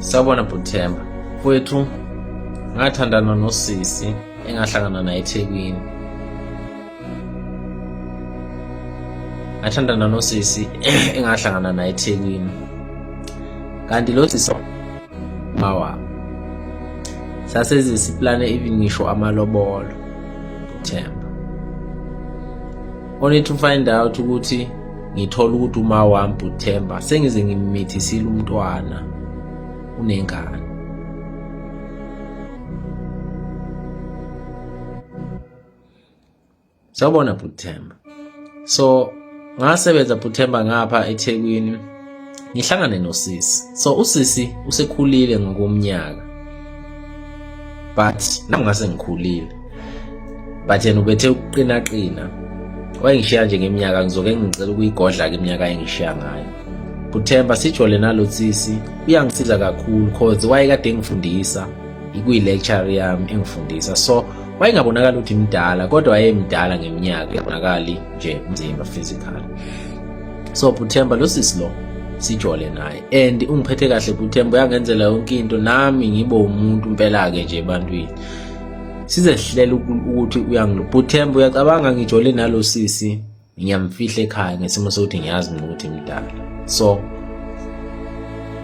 Sawubona Buthemba. Mfowethu, ngathandana nosisi engahlangana naye eThekwini. Ngathandana nosisi engahlangana naye eThekwini. Kanti lo sisi mawa. Saseze siplane even ngisho amalobolo Buthemba. Only to find out ukuthi ngithola ukuthi uma wami Buthemba sengize ngimmithisile umntwana unengane. Sawubona Buthemba. So ngasebenza Buthemba ngapha eThekwini ngihlangane nosisi. So usisi usekhulile ngokomnyaka. But nangase ngikhulile. But yena ubethe ukuqina. Wayengishiya nje ngeminyaka ngizoke ngicela ukuyigodla ke iminyaka engishiya ngayo. Buthemba sijole nalo sisi uyangisiza kakhulu cause wayekade engifundisa ikuyi-lecture yami engifundisa. So wayengabonakala ukuthi mdala kodwa wayemdala ngeminyaka yabonakali nje umzimba physical. So Buthemba lo sisi lo sijole naye and ungiphethe kahle Buthemba uyangenzela yonke into nami ngibe umuntu impela ke nje ebantwini. Sizehlela ukuthi Buthemba uyacabanga ngijole nalo sisi ngiyamfihla ekhaya ngesimo sokuthi ngiyazi ukuthi mdala. So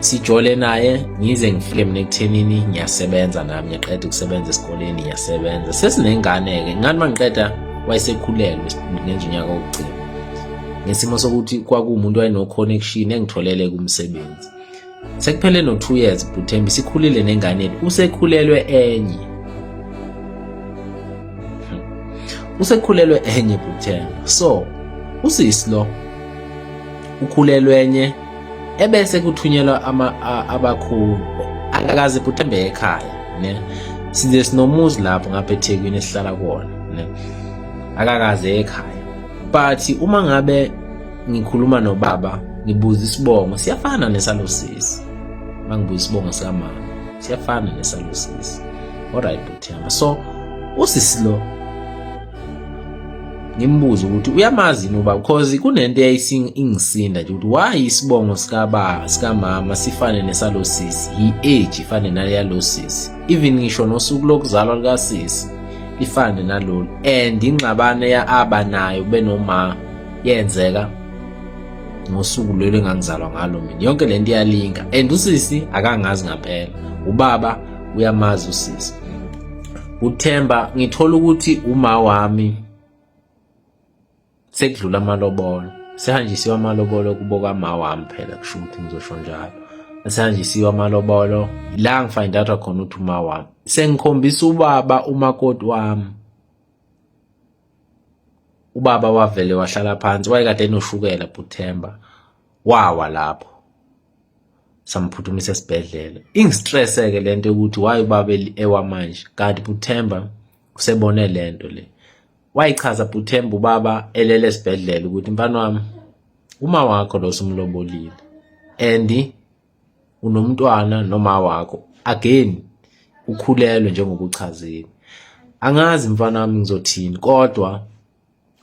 sijole naye ngize ngifike mina ekuthenini ngiyasebenza nami ngiyaqeda ukusebenza esikoleni ngiyasebenza. Sesinengane ke ngani mangiqeda wayesekhulelwe ngenza unyaka wokugcina. Ngesimo sokuthi kwakuumuntu wayeno connection engitholele kumsebenzi. Sekuphele no 2 years Buthemba sikhulile nengane yethu usekhulelwe enye. Usekhulelwe enye Buthemba. So usisi lo ukhulelwe enye ebese kuthunyelwa abakhulu akakaze Buthemba ekhaya ne size sinomuzi lapho ngapha eThekwini esihlala kuona ne akakaze ekhaya. But uma ngabe ngikhuluma nobaba ngibuza isibongo siyafana nesalosisi. Mangibuza isibongo sikamama siyafana nesalosisi. Alright Buthemba. So usisi lo ngimbuza ukuthi uyamazi noba because kunento ingisinda nje ukuthi why isibongo sikamama sifane nesalosisi i-age ifane naleyalosisi even ngisho nosuku lokuzalwa likasisi ifane nalolu and ingxabane aba nayo benoma yenzeka ngosuku lelo engangizalwa ngalo mina yonke lento iyalinga and usisi akangazi ngaphela ubaba uyamazi usisi. Buthemba ngithola ukuthi uma wami sekudlula amalobolo sehanjisiwe amalobolo kuboka ma wami phela kusho ukuthi ngizosho njalo sehanjisiwe amalobolo la ngifind out khona ukuthi uma wami sengikhombisa ubaba umakoti wami. Ubaba wavele wahlala phansi wayekade enoshukela Buthemba wawa lapho samphuthumisa esibhedlela. Ingistresseke lento ukuthi why ubaba ewa manje kanti Buthemba usebone lento le. Wayichaza Buthemba ubaba elele esibhedlela ukuthi mfana wami uma wakho lo somlobolile and unomntwana noma wakho again ukhulelwe njengokuchazile. Angazi mfana wami ngizothini kodwa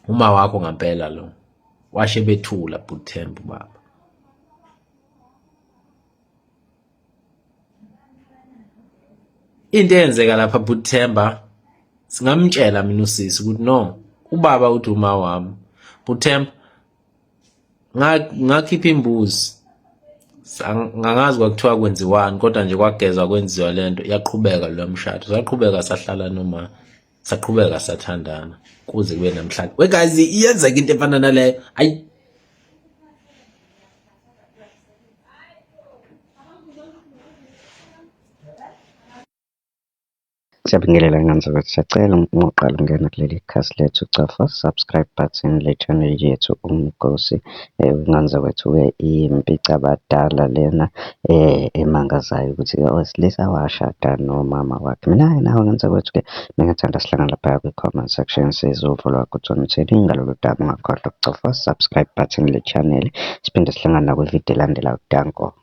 uma wakho ngempela lo washe bethula Buthemba ubaba. Into eyenzeka lapha Buthemba singamtshela mina usisi ukuthi no ubaba uthi uma wami Buthemba ngakhipha imbuzi ngangazi kwakuthiwa kwenziwani kodwa nje kwagezwa kwenziwa lento yaqhubeka lo mshado saqhubeka sahlala noma saqhubeka sathandana kuze kube namhlanje. We guys iyenzeka into efana naleyo ayi Siyabingelela nganzakwethu siyacela ngoqala ungena kuleli khasi lethu ucafa subscribe button le channel yethu Umgosi nganzakwethu impica abadala lena emangazayo ukuthi owesilisa washada nomama wakhe. Mina nawe nganzakwethu ke bengathanda sihlangana lapha kwi-comment section sizovo lwakho uthini ngalolu daba ungakhohlwa ukucofa subscribe button le channel siphinde sihlangana kwivideo elandelayo. Danko.